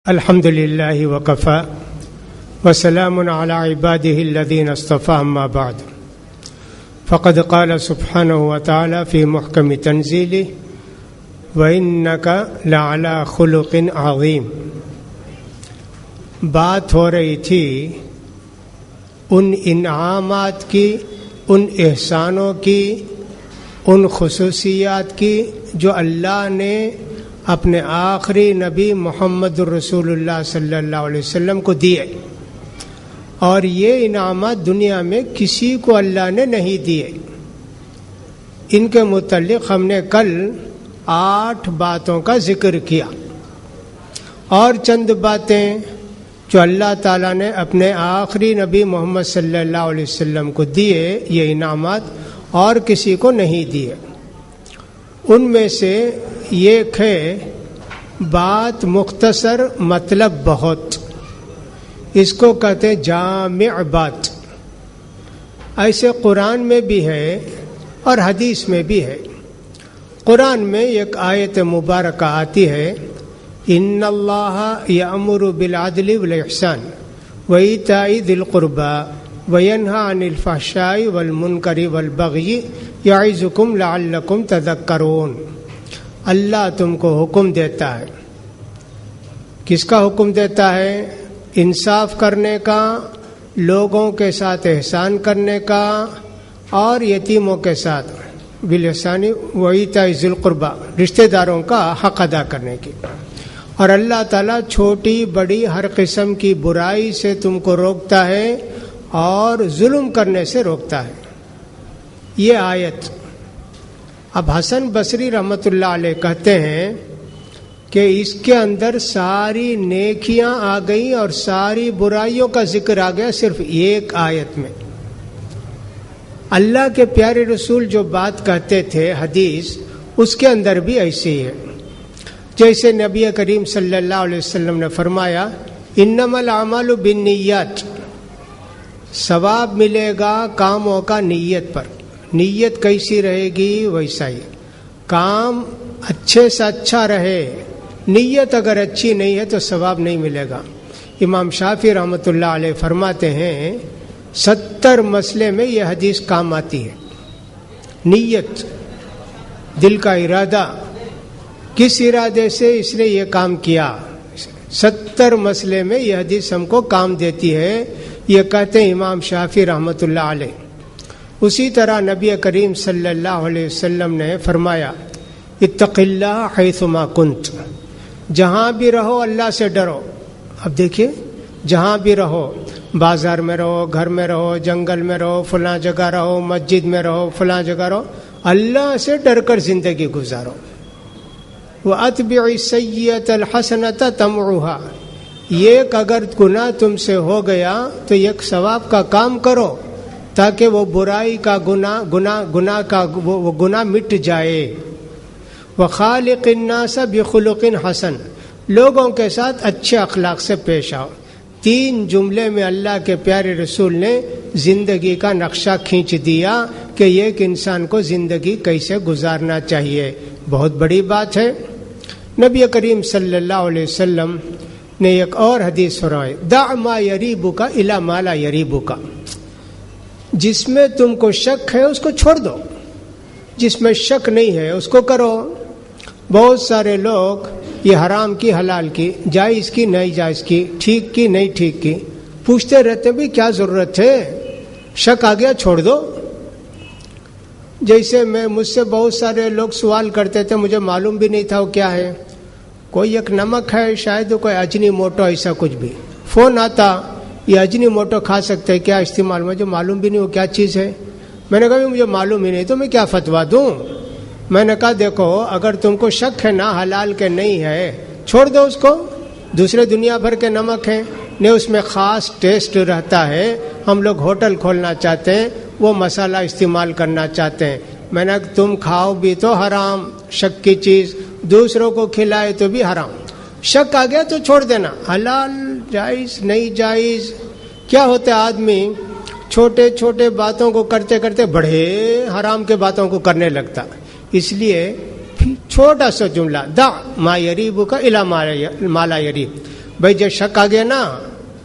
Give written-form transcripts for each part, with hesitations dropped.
الحمد لله وكفى وسلام على عباده الذين اصطفى أما بعد فقد قال سبحانه وتعالى في محكم تنزيله وإنك لعلى خلق عظيم۔ بات ہو رہی تھی ان انعامات کی، ان احسانوں کی، ان خصوصیات کی جو اللہ نے اپنے آخری نبی محمد الرسول اللہ صلی اللہ علیہ وسلم کو دیے، اور یہ انعامات دنیا میں کسی کو اللہ نے نہیں دیے۔ ان کے متعلق ہم نے کل 8 باتوں کا ذکر کیا، اور چند باتیں جو اللہ تعالیٰ نے اپنے آخری نبی محمد صلی اللہ علیہ وسلم کو دیے، یہ انعامات اور کسی کو نہیں دیے۔ ان میں سے ایک ہے بات مختصر مطلب بہت، اس کو کہتے ہیں جامع بات۔ ایسے قرآن میں بھی ہے اور حدیث میں بھی ہے۔ قرآن میں ایک آیت مبارکہ آتی ہے، ان اللہ یأمر بالعدل والاحسان وایتاء ذی القربى وینہی عن الفحشاء والمنکر والبغی یعظکم لعلکم تذکرون۔ اللہ تم کو حکم دیتا ہے۔ کس کا حکم دیتا ہے؟ انصاف کرنے کا، لوگوں کے ساتھ احسان کرنے کا، اور یتیموں کے ساتھ بالاحسان وایتاء ذی القربى، رشتہ داروں کا حق ادا کرنے کی۔ اور اللہ تعالیٰ چھوٹی بڑی ہر قسم کی برائی سے تم کو روکتا ہے اور ظلم کرنے سے روکتا ہے۔ یہ آیت اب حسن بصری رحمۃ اللہ علیہ کہتے ہیں کہ اس کے اندر ساری نیکیاں آ گئیں اور ساری برائیوں کا ذکر آ گیا صرف ایک آیت میں۔ اللہ کے پیارے رسول جو بات کہتے تھے حدیث، اس کے اندر بھی ایسی ہے۔ جیسے نبی کریم صلی اللہ علیہ وسلم نے فرمایا، انما الاعمال بالنیات، ثواب ملے گا کاموں کا نیت پر۔ نیت کیسی رہے گی ویسا ہی کام اچھے سے اچھا رہے، نیت اگر اچھی نہیں ہے تو ثواب نہیں ملے گا۔ امام شافعی رحمۃ اللہ علیہ فرماتے ہیں 70 مسئلے میں یہ حدیث کام آتی ہے۔ نیت، دل کا ارادہ، کس ارادے سے اس نے یہ کام کیا، 70 مسئلے میں یہ حدیث ہم کو کام دیتی ہے، یہ کہتے ہیں امام شافعی رحمۃ اللہ علیہ۔ اسی طرح نبی کریم صلی اللہ علیہ وسلم نے فرمایا، اتق اللہ حیثما کنت، جہاں بھی رہو اللہ سے ڈرو۔ اب دیکھیے، جہاں بھی رہو، بازار میں رہو، گھر میں رہو، جنگل میں رہو، فلاں جگہ رہو، مسجد میں رہو، فلاں جگہ رہو، اللہ سے ڈر کر زندگی گزارو۔ وَأَتْبِعِ السَّيِّئَةَ الْحَسَنَةَ تَمْحُوهَا، ایک اگر گناہ تم سے ہو گیا تو ایک ثواب کا کام کرو تاکہ وہ برائی کا گناہ کا وہ گناہ مٹ جائے۔ وَخَالِقِ النَّاسَ بِخُلُقٍ حَسَنٍ، لوگوں کے ساتھ اچھے اخلاق سے پیش آؤ۔ 3 جملے میں اللہ کے پیارے رسول نے زندگی کا نقشہ کھینچ دیا کہ ایک انسان کو زندگی کیسے گزارنا چاہیے۔ بہت بڑی بات ہے۔ نبی کریم صلی اللہ علیہ وسلم نے ایک اور حدیث فرمائی، دع ما یریبک الی ما لا یریبک، جس میں تم کو شک ہے اس کو چھوڑ دو، جس میں شک نہیں ہے اس کو کرو۔ بہت سارے لوگ یہ حرام کی حلال کی، جائز کی نہیں جائز کی، ٹھیک کی نہیں ٹھیک کی، پوچھتے رہتے بھی کیا ضرورت ہے، شک آ گیا چھوڑ دو۔ جیسے مجھ سے بہت سارے لوگ سوال کرتے تھے، مجھے معلوم بھی نہیں تھا وہ کیا ہے، کوئی ایک نمک ہے، شاید کوئی اجنی موٹو، ایسا کچھ بھی فون آتا، یہ اجنی موٹو کھا سکتے کیا استعمال، مجھے معلوم بھی نہیں وہ کیا چیز ہے۔ میں نے کہا مجھے معلوم ہی نہیں تو میں کیا فتویٰ دوں۔ میں نے کہا دیکھو، اگر تم کو شک ہے نا حلال کے نہیں ہے، چھوڑ دو اس کو۔ دوسرے دنیا بھر کے نمک ہیں، نہیں اس میں خاص ٹیسٹ رہتا ہے، ہم لوگ ہوٹل کھولنا چاہتے ہیں، وہ مسالہ استعمال کرنا چاہتے ہیں۔ میں نے کہا تم کھاؤ بھی تو حرام شک کی چیز، دوسروں کو کھلائے تو بھی حرام۔ شک آ گیا تو چھوڑ دینا، حلال جائز نہیں جائز۔ کیا ہوتا ہے آدمی چھوٹے چھوٹے باتوں کو کرتے کرتے بڑے حرام کے باتوں کو کرنے لگتا، اس لیے چھوٹا سا جملہ، دع ما یریبک الی ما لا یریب، بھائی جو شک آ گیا نا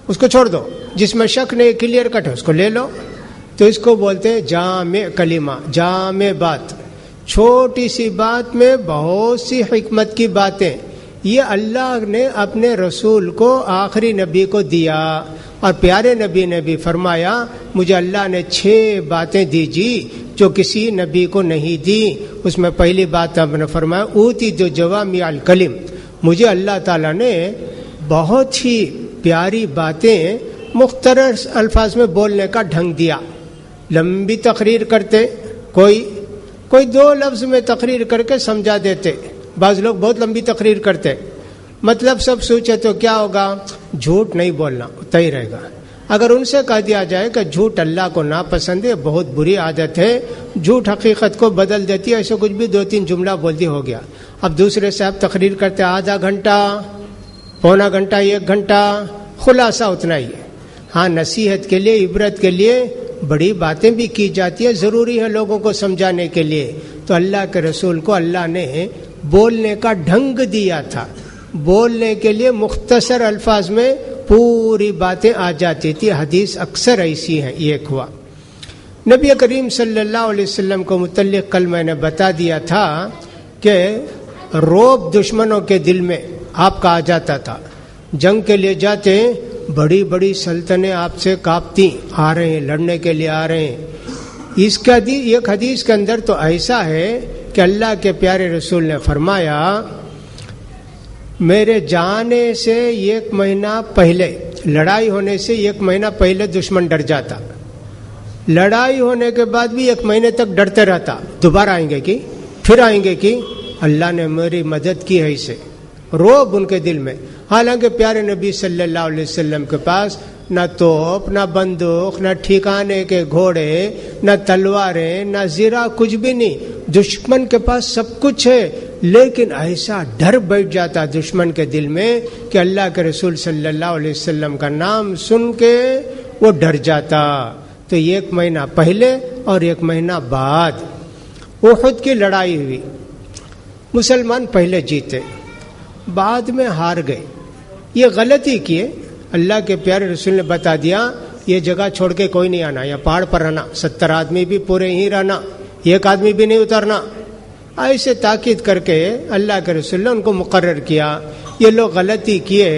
اس کو چھوڑ دو، جس میں شک نہیں کلیئر کٹ ہے اس کو لے لو. تو اس کو بولتے ہیں جامع کلمہ، جامع بات. چھوٹی سی بات میں بہت سی حکمت کی باتیں. یہ اللہ نے اپنے رسول کو آخری نبی کو دیا، اور پیارے نبی نے بھی فرمایا مجھے اللہ نے 6 باتیں دی جی جو کسی نبی کو نہیں دی. اس میں پہلی بات آپ نے فرمایا اوتی جو جوامع الکلم، مجھے اللہ تعالیٰ نے بہت ہی پیاری باتیں مختصر الفاظ میں بولنے کا ڈھنگ دیا. لمبی تقریر کرتے، کوئی 2 لفظ میں تقریر کر کے سمجھا دیتے. بعض لوگ بہت لمبی تقریر کرتے، مطلب سب سوچے تو کیا ہوگا، جھوٹ نہیں بولنا طے رہے گا. اگر ان سے کہہ دیا جائے کہ جھوٹ اللہ کو ناپسند ہے، بہت بری عادت ہے، جھوٹ حقیقت کو بدل دیتی ہے، ایسے کچھ بھی 2-3 جملہ بول دی ہو گیا. اب دوسرے سے آپ تقریر کرتے آدھا گھنٹہ، پونا گھنٹہ، 1 گھنٹہ، خلاصہ اتنا ہی ہے. ہاں نصیحت کے لیے، عبرت کے لیے بڑی باتیں بھی کی جاتی ہے، ضروری ہے لوگوں کو سمجھانے کے لیے. تو اللہ کے رسول کو اللہ نے بولنے کا ڈھنگ دیا تھا، بولنے کے لیے مختصر الفاظ میں پوری باتیں آ جاتی تھی. حدیث اکثر ایسی ہیں. یہ ہوا نبی کریم صلی اللہ علیہ وسلم کو متعلق کل میں نے بتا دیا تھا کہ روب دشمنوں کے دل میں آپ کا آ جاتا تھا. جنگ کے لیے جاتے، بڑی بڑی سلطنتیں آپ سے کانپتی، آ رہے ہیں لڑنے کے لیے آ رہے ہیں. اس کا ایک حدیث کے اندر تو ایسا ہے کہ اللہ کے پیارے رسول نے فرمایا میرے جانے سے 1 مہینہ پہلے، لڑائی ہونے سے 1 مہینہ پہلے دشمن ڈر جاتا، لڑائی ہونے کے بعد بھی 1 مہینے تک ڈرتے رہتا، دوبارہ آئیں گے کہ پھر آئیں گے کہ اللہ نے میری مدد کی ہے. اسے روب ان کے دل میں. حالانکہ پیارے نبی صلی اللہ علیہ وسلم کے پاس نہ توپ، نہ بندوق، نہ ٹھکانے کے گھوڑے، نہ تلواریں، نہ زرہ، کچھ بھی نہیں. دشمن کے پاس سب کچھ ہے، لیکن ایسا ڈر بیٹھ جاتا دشمن کے دل میں کہ اللہ کے رسول صلی اللہ علیہ وسلم کا نام سن کے وہ ڈر جاتا. تو 1 مہینہ پہلے اور 1 مہینہ بعد احد کی لڑائی ہوئی. مسلمان پہلے جیتے، بعد میں ہار گئے. یہ غلطی کیے. اللہ کے پیارے رسول نے بتا دیا یہ جگہ چھوڑ کے کوئی نہیں آنا، یا پہاڑ پر رہنا، 70 آدمی بھی پورے ہی رہنا، 1 آدمی بھی نہیں اترنا. ایسے تاکید کر کے اللہ کے رسول نے ان کو مقرر کیا. یہ لوگ غلطی کیے،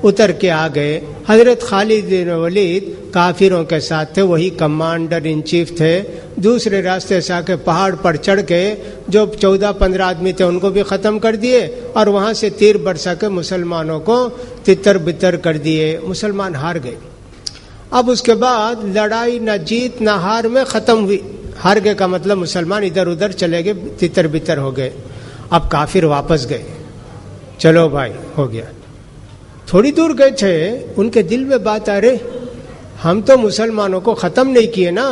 اتر کے آ گئے. حضرت خالد بن ولید کافروں کے ساتھ تھے، وہی کمانڈر ان چیف تھے. دوسرے راستے سے آ کے پہاڑ پر چڑھ کے جو 14-15 آدمی تھے ان کو بھی ختم کر دیے، اور وہاں سے تیر برسا کے مسلمانوں کو تتر بتر کر دیے. مسلمان ہار گئے. اب اس کے بعد لڑائی نہ جیت نہ ہار میں ختم ہوئی. ہار گئے کا مطلب مسلمان ادھر ادھر چلے گئے، تتر بتر ہو گئے. اب کافر واپس گئے. چلو بھائی ہو گیا. تھوڑی دور گئے تھے، ان کے دل میں بات آ رہے ہم تو مسلمانوں کو ختم نہیں کیے نا،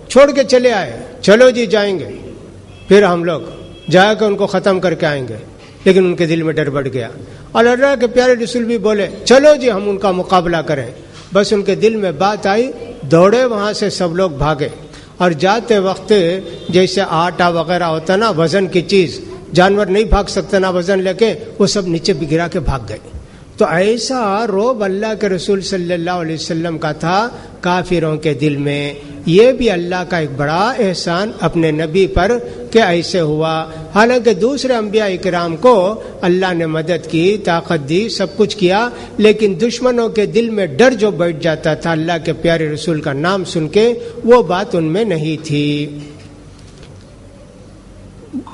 چھوڑ کے چلے آئے، چلو جی جائیں گے، پھر ہم لوگ جا کے ان کو ختم کر کے آئیں گے. لیکن ان کے دل میں ڈر بڑھ گیا. اور اللہ کے پیارے رسول بھی بولے چلو جی ہم ان کا مقابلہ کریں. بس ان کے دل میں بات آئی، دوڑے وہاں سے سب لوگ بھاگے. اور جاتے وقت جیسے آٹا وغیرہ ہوتا نا، وزن کی چیز، جانور نہیں بھاگ سکتا نا وزن لے کے، وہ سب نیچے گرا کے بھاگ گئے. تو ایسا روب اللہ کے رسول صلی اللہ علیہ وسلم کا تھا کافروں کے دل میں. یہ بھی اللہ کا ایک بڑا احسان اپنے نبی پر کہ ایسے ہوا. حالانکہ دوسرے انبیاء کرام کو اللہ نے مدد کی، طاقت دی، سب کچھ کیا، لیکن دشمنوں کے دل میں ڈر جو بیٹھ جاتا تھا اللہ کے پیارے رسول کا نام سن کے، وہ بات ان میں نہیں تھی.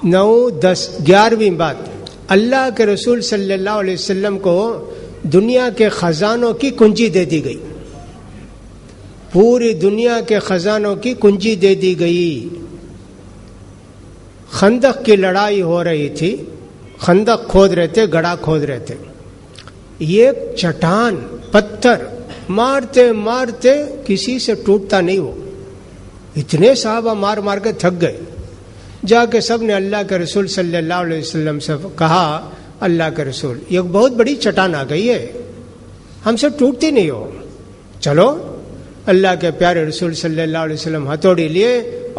9، 10، 11ویں بات، اللہ کے رسول صلی اللہ علیہ وسلم کو دنیا کے خزانوں کی کنجی دے دی گئی. پوری دنیا کے خزانوں کی کنجی دے دی گئی. خندق کی لڑائی ہو رہی تھی، خندق کھود رہے تھے، گڑھا کھود رہے تھے. یہ چٹان پتھر مارتے مارتے کسی سے ٹوٹتا نہیں. وہ اتنے صحابہ مار مار کے تھک گئے. جا کے سب نے اللہ کے رسول صلی اللہ علیہ وسلم سے کہا اللہ کے رسول یہ بہت بڑی چٹان آ گئی ہے، ہم سے ٹوٹتی نہیں ہو. چلو اللہ کے پیارے رسول صلی اللہ علیہ وسلم ہتھوڑی لیے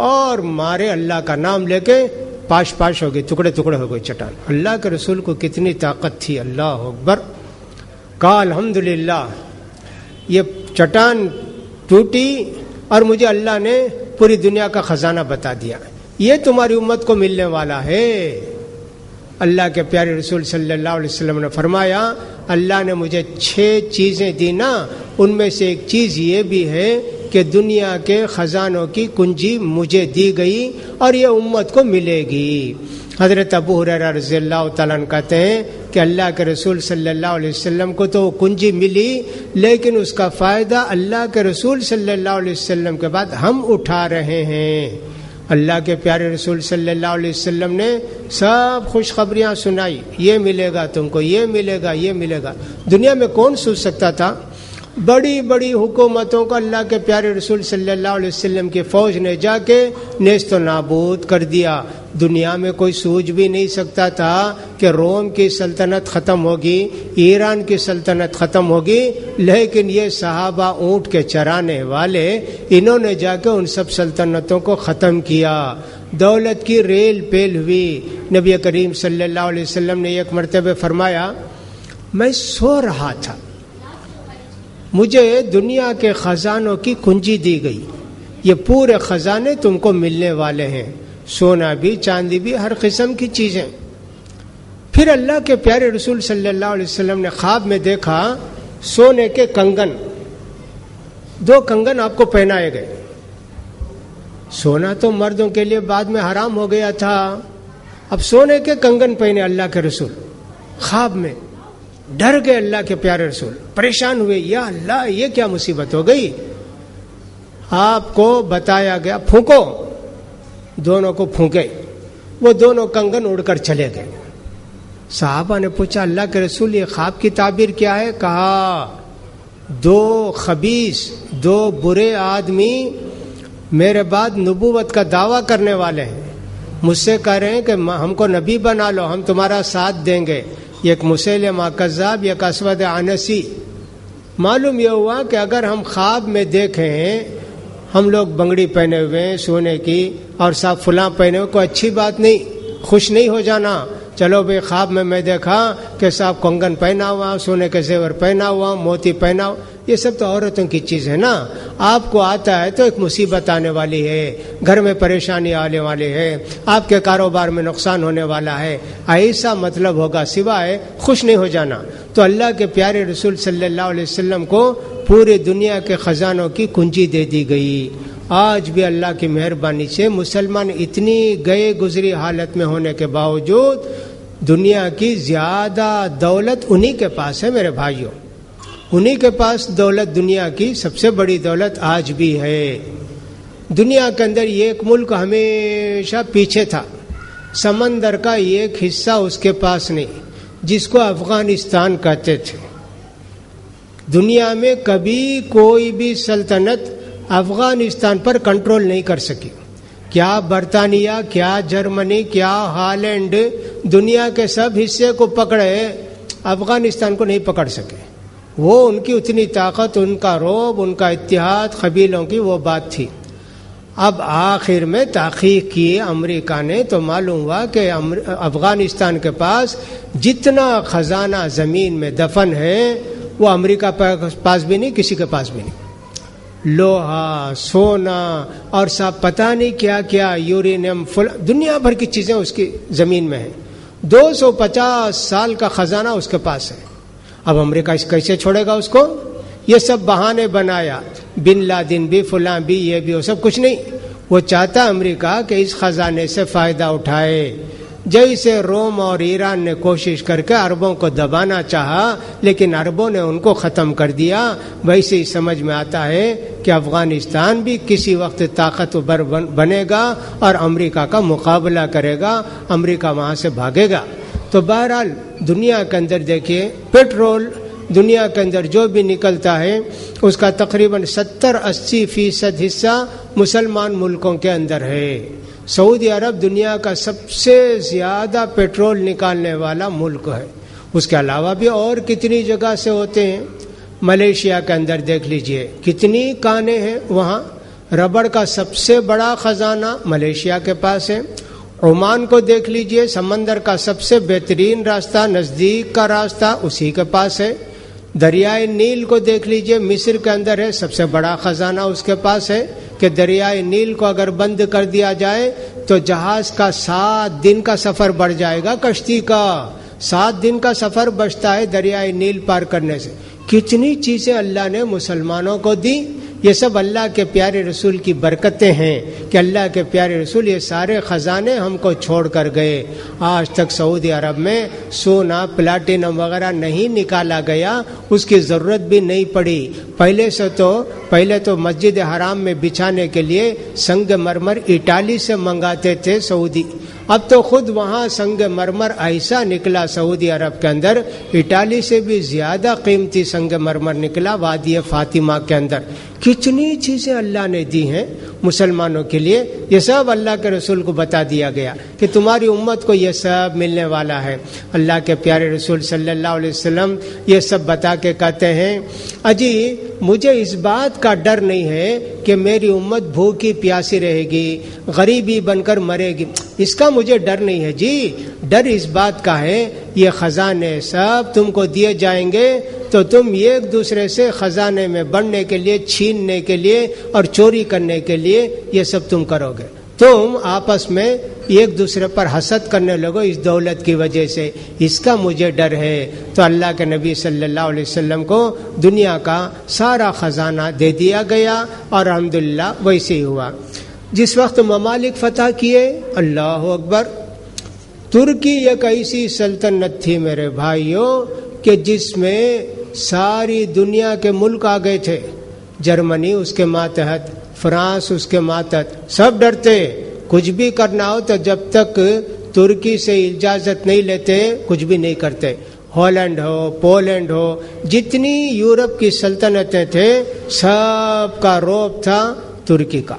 اور مارے، اللہ کا نام لے کے پاش پاش ہو گئی، ٹکڑے ٹکڑے ہو گئے چٹان. اللہ کے رسول کو کتنی طاقت تھی، اللہ اکبر. کہا الحمدللہ یہ چٹان ٹوٹی اور مجھے اللہ نے پوری دنیا کا خزانہ بتا دیا، یہ تمہاری امت کو ملنے والا ہے۔ اللہ کے پیارے رسول صلی اللہ علیہ وسلم نے فرمایا اللہ نے مجھے 6 چیزیں دی نا، ان میں سے ایک چیز یہ بھی ہے کہ دنیا کے خزانوں کی کنجی مجھے دی گئی اور یہ امت کو ملے گی۔ حضرت ابو ہریرہ رضی اللہ تعالیٰ عنہ کہتے ہیں کہ اللہ کے رسول صلی اللہ علیہ وسلم کو تو وہ کنجی ملی، لیکن اس کا فائدہ اللہ کے رسول صلی اللہ علیہ وسلم کے بعد ہم اٹھا رہے ہیں۔ اللہ کے پیارے رسول صلی اللہ علیہ وسلم نے سب خوشخبریاں سنائی، یہ ملے گا تم کو، یہ ملے گا، یہ ملے گا۔ دنیا میں کون سوچ سکتا تھا؟ بڑی بڑی حکومتوں کو اللہ کے پیارے رسول صلی اللہ علیہ وسلم کی فوج نے جا کے نیست و نابود کر دیا۔ دنیا میں کوئی سوچ بھی نہیں سکتا تھا کہ روم کی سلطنت ختم ہوگی، ایران کی سلطنت ختم ہوگی، لیکن یہ صحابہ اونٹ کے چرانے والے انہوں نے جا کے ان سب سلطنتوں کو ختم کیا۔ دولت کی ریل پیل ہوئی۔ نبی کریم صلی اللہ علیہ وسلم نے ایک مرتبہ فرمایا میں سو رہا تھا، مجھے دنیا کے خزانوں کی کنجی دی گئی، یہ پورے خزانے تم کو ملنے والے ہیں، سونا بھی، چاندی بھی، ہر قسم کی چیزیں۔ پھر اللہ کے پیارے رسول صلی اللہ علیہ وسلم نے خواب میں دیکھا سونے کے کنگن، 2 کنگن آپ کو پہنائے گئے۔ سونا تو مردوں کے لیے بعد میں حرام ہو گیا تھا، اب سونے کے کنگن پہنے اللہ کے رسول خواب میں۔ ڈر گئے اللہ کے پیارے رسول، پریشان ہوئے، یا اللہ یہ کیا مصیبت ہو گئی؟ آپ کو بتایا گیا پھونکو، دونوں کو پھونکے، وہ دونوں کنگن اڑ کر چلے گئے۔ صحابہ نے پوچھا اللہ کے رسول یہ خواب کی تعبیر کیا ہے؟ کہا 2 خبیث، 2 برے آدمی میرے بعد نبوت کا دعویٰ کرنے والے ہیں، مجھ سے کہہ رہے ہیں کہ ہم کو نبی بنا لو، ہم تمہارا ساتھ دیں گے۔ ایک مسیلمہ کذاب، ایک اسود عنسی۔ معلوم یہ ہوا کہ اگر ہم خواب میں دیکھیں ہم لوگ بنگڑی پہنے ہوئے ہیں سونے کی اور صاحب فلاں پہنے ہوئے، کوئی اچھی بات نہیں، خوش نہیں ہو جانا۔ چلو بھئی خواب میں دیکھا کہ صاحب کنگن پہنا ہوا، سونے کے زیور پہنا ہوا، موتی پہنا ہوا، یہ سب تو عورتوں کی چیز ہے نا۔ آپ کو آتا ہے تو ایک مصیبت آنے والی ہے، گھر میں پریشانی آنے والی ہے، آپ کے کاروبار میں نقصان ہونے والا ہے، ایسا مطلب ہوگا، سوائے خوش نہیں ہو جانا۔ تو اللہ کے پیارے رسول صلی اللہ علیہ وسلم کو پوری دنیا کے خزانوں کی کنجی دے دی گئی۔ آج بھی اللہ کی مہربانی سے مسلمان اتنی گئے گزری حالت میں ہونے کے باوجود دنیا کی زیادہ دولت انہی کے پاس ہے میرے بھائیوں، انہی کے پاس دولت، دنیا کی سب سے بڑی دولت آج بھی ہے۔ دنیا کے اندر ایک ملک ہمیشہ پیچھے تھا، سمندر کا ایک حصہ اس کے پاس نہیں، جس کو افغانستان کہتے تھے۔ دنیا میں کبھی کوئی بھی سلطنت افغانستان پر کنٹرول نہیں کر سکی، کیا برطانیہ، کیا جرمنی، کیا ہالینڈ، دنیا کے سب حصے کو پکڑے، افغانستان کو نہیں پکڑ سکے۔ وہ ان کی اتنی طاقت، ان کا رعب، ان کا اتحاد، قبیلوں کی وہ بات تھی۔ اب آخر میں تحقیق کی امریکہ نے تو معلوم ہوا کہ افغانستان کے پاس جتنا خزانہ زمین میں دفن ہے وہ امریکہ پاس بھی نہیں، کسی کے پاس بھی نہیں۔ لوہا، سونا اور سب پتہ نہیں کیا کیا، یورینیم، دنیا بھر کی چیزیں اس کی زمین میں ہیں۔ 250 سال کا خزانہ اس کے پاس ہے۔ اب امریکہ اس کیسے چھوڑے گا اس کو؟ یہ سب بہانے بنایا، بن لادن بھی، فلاں بھی، یہ بھی، وہ سب کچھ نہیں۔ وہ چاہتا امریکہ کہ اس خزانے سے فائدہ اٹھائے، جیسے روم اور ایران نے کوشش کر کے عربوں کو دبانا چاہا لیکن عربوں نے ان کو ختم کر دیا، ویسے ہی سمجھ میں آتا ہے کہ افغانستان بھی کسی وقت طاقتور بنے گا اور امریکہ کا مقابلہ کرے گا، امریکہ وہاں سے بھاگے گا۔ تو بہرحال دنیا کے اندر دیکھیے پیٹرول دنیا کے اندر جو بھی نکلتا ہے اس کا تقریباً 70-80% حصہ مسلمان ملکوں کے اندر ہے۔ سعودی عرب دنیا کا سب سے زیادہ پیٹرول نکالنے والا ملک ہے۔ اس کے علاوہ بھی اور کتنی جگہ سے ہوتے ہیں۔ ملیشیا کے اندر دیکھ لیجئے کتنی کانیں ہیں، وہاں ربڑ کا سب سے بڑا خزانہ ملیشیا کے پاس ہے۔ عمان کو دیکھ لیجئے، سمندر کا سب سے بہترین راستہ، نزدیک کا راستہ اسی کے پاس ہے۔ دریائے نیل کو دیکھ لیجئے، مصر کے اندر ہے، سب سے بڑا خزانہ اس کے پاس ہے کہ دریائے نیل کو اگر بند کر دیا جائے تو جہاز کا 7 دن کا سفر بڑھ جائے گا، کشتی کا 7 دن کا سفر بچتا ہے دریائے نیل پار کرنے سے۔ کتنی چیزیں اللہ نے مسلمانوں کو دی، یہ سب اللہ کے پیارے رسول کی برکتیں ہیں کہ اللہ کے پیارے رسول یہ سارے خزانے ہم کو چھوڑ کر گئے۔ آج تک سعودی عرب میں سونا پلاٹینم وغیرہ نہیں نکالا گیا، اس کی ضرورت بھی نہیں پڑی۔ پہلے تو مسجد حرام میں بچھانے کے لیے سنگ مرمر اٹالی سے منگاتے تھے سعودی، اب تو خود وہاں سنگ مرمر ایسا نکلا سعودی عرب کے اندر، اٹالی سے بھی زیادہ قیمتی سنگ مرمر نکلا وادی فاطمہ کے اندر۔ کتنی چیزیں اللہ نے دی ہیں مسلمانوں کے لیے، یہ سب اللہ کے رسول کو بتا دیا گیا کہ تمہاری امت کو یہ سب ملنے والا ہے۔ اللہ کے پیارے رسول صلی اللہ علیہ وسلم یہ سب بتا کے کہتے ہیں اجی مجھے اس بات کا ڈر نہیں ہے کہ میری امت بھوکی پیاسی رہے گی، غریبی بن کر مرے گی، اس کا مجھے ڈر نہیں ہے جی، ڈر اس بات کا ہے یہ خزانے سب تم کو دیے جائیں گے تو تم ایک دوسرے سے خزانے میں بڑھنے کے لیے، چھیننے کے لیے اور چوری کرنے کے لیے یہ سب تم کرو گے، تم آپس میں ایک دوسرے پر حسد کرنے لگو اس دولت کی وجہ سے، اس کا مجھے ڈر ہے۔ تو اللہ کے نبی صلی اللہ علیہ وسلم کو دنیا کا سارا خزانہ دے دیا گیا اور الحمدللہ ویسے ہی ہوا۔ جس وقت ممالک فتح کیے، اللہ اکبر، ترکی ایک ایسی سلطنت تھی میرے بھائیوں کہ جس میں ساری دنیا کے ملک آ گئے تھے، جرمنی اس کے ماتحت، فرانس اس کے ماتحت، سب ڈرتے، کچھ بھی کرنا ہو تو جب تک ترکی سے اجازت نہیں لیتے کچھ بھی نہیں کرتے۔ ہالینڈ ہو، پولینڈ ہو، جتنی یورپ کی سلطنتیں تھے سب کا رعب تھا ترکی کا،